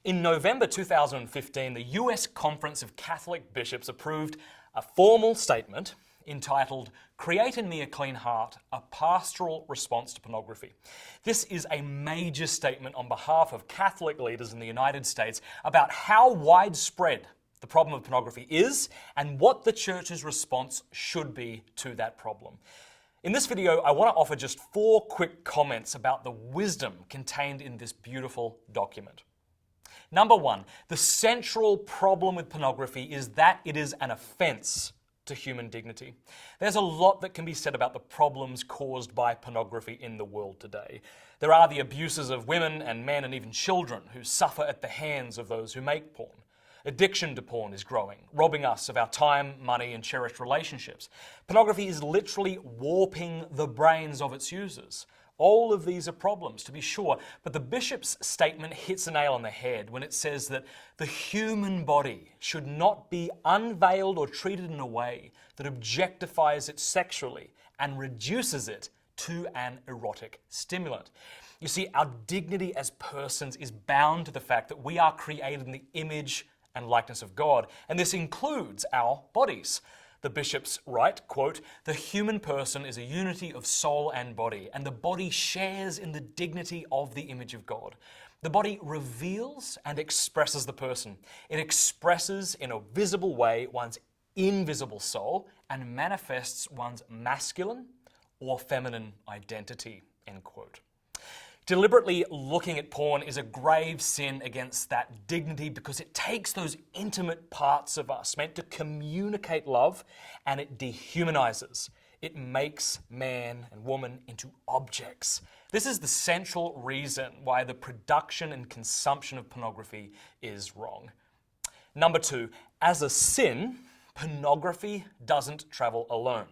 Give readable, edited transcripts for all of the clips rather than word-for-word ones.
In November 2015, the US Conference of Catholic Bishops approved a formal statement entitled "Create in Me a Clean Heart, a Pastoral Response to Pornography." This is a major statement on behalf of Catholic leaders in the United States about how widespread the problem of pornography is and what the Church's response should be to that problem. In this video, I want to offer just 4 quick comments about the wisdom contained in this beautiful document. Number 1, the central problem with pornography is that it is an offense to human dignity. There's a lot that can be said about the problems caused by pornography in the world today. There are the abuses of women and men and even children who suffer at the hands of those who make porn. Addiction to porn is growing, robbing us of our time, money, and cherished relationships. Pornography is literally warping the brains of its users. All of these are problems, to be sure, but the bishop's statement hits the nail on the head when it says that the human body should not be unveiled or treated in a way that objectifies it sexually and reduces it to an erotic stimulant. You see, our dignity as persons is bound to the fact that we are created in the image and likeness of God, and this includes our bodies. The bishops write, quote, "The human person is a unity of soul and body, and the body shares in the dignity of the image of God. The body reveals and expresses the person. It expresses in a visible way one's invisible soul and manifests one's masculine or feminine identity," end quote. Deliberately looking at porn is a grave sin against that dignity because it takes those intimate parts of us meant to communicate love and it dehumanizes. It makes man and woman into objects. This is the central reason why the production and consumption of pornography is wrong. Number 2, as a sin, pornography doesn't travel alone.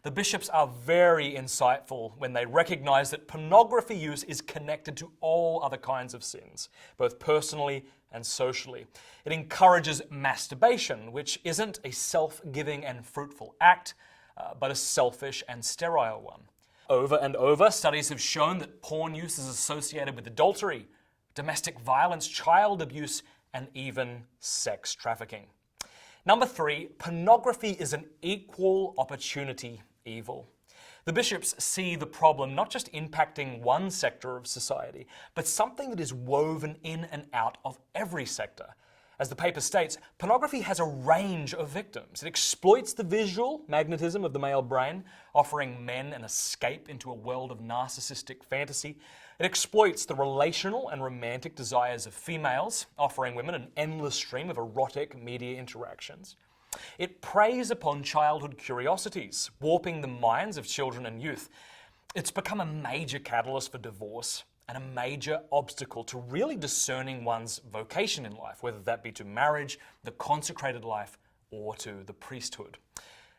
The bishops are very insightful when they recognize that pornography use is connected to all other kinds of sins, both personally and socially. It encourages masturbation, which isn't a self-giving and fruitful act, but a selfish and sterile one. Over and over, studies have shown that porn use is associated with adultery, domestic violence, child abuse, and even sex trafficking. Number 3, pornography is an equal opportunity evil. The bishops see the problem not just impacting one sector of society, but something that is woven in and out of every sector. As the paper states, pornography has a range of victims. It exploits the visual magnetism of the male brain, offering men an escape into a world of narcissistic fantasy. It exploits the relational and romantic desires of females, offering women an endless stream of erotic media interactions. It preys upon childhood curiosities, warping the minds of children and youth. It's become a major catalyst for divorce and a major obstacle to really discerning one's vocation in life, whether that be to marriage, the consecrated life, or to the priesthood.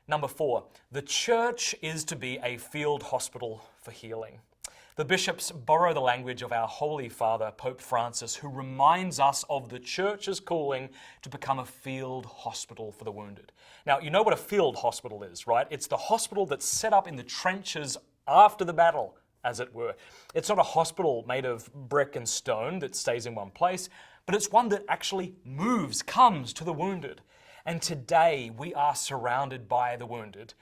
Number 4, the church is to be a field hospital for healing. The bishops borrow the language of our Holy Father, Pope Francis, who reminds us of the church's calling to become a field hospital for the wounded. Now, you know what a field hospital is, right? It's the hospital that's set up in the trenches after the battle, as it were. It's not a hospital made of brick and stone that stays in one place, but it's one that actually moves, comes to the wounded. And today we are surrounded by the wounded.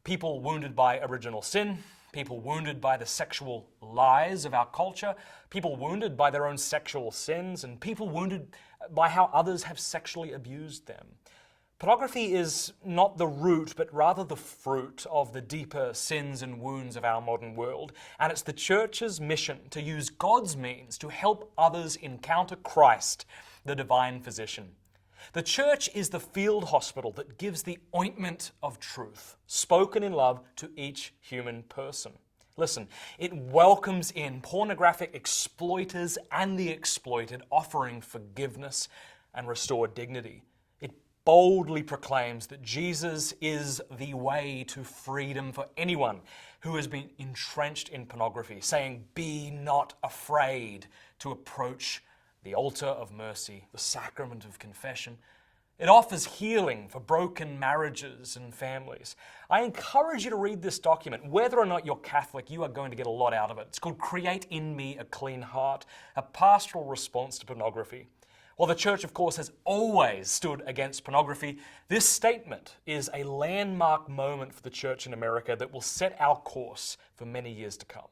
People wounded by original sin, people wounded by the sexual lies of our culture, people wounded by their own sexual sins, and people wounded by how others have sexually abused them. Pornography is not the root, but rather the fruit of the deeper sins and wounds of our modern world, and it's the church's mission to use God's means to help others encounter Christ, the divine physician. The church is the field hospital that gives the ointment of truth, spoken in love to each human person. Listen, it welcomes in pornographic exploiters and the exploited, offering forgiveness and restored dignity. It boldly proclaims that Jesus is the way to freedom for anyone who has been entrenched in pornography, saying, "Be not afraid to approach the altar of mercy, the sacrament of confession." It offers healing for broken marriages and families. I encourage you to read this document. Whether or not you're Catholic, you are going to get a lot out of it. It's called "Create in Me a Clean Heart, a Pastoral Response to Pornography." While the church, of course, has always stood against pornography, this statement is a landmark moment for the church in America that will set our course for many years to come.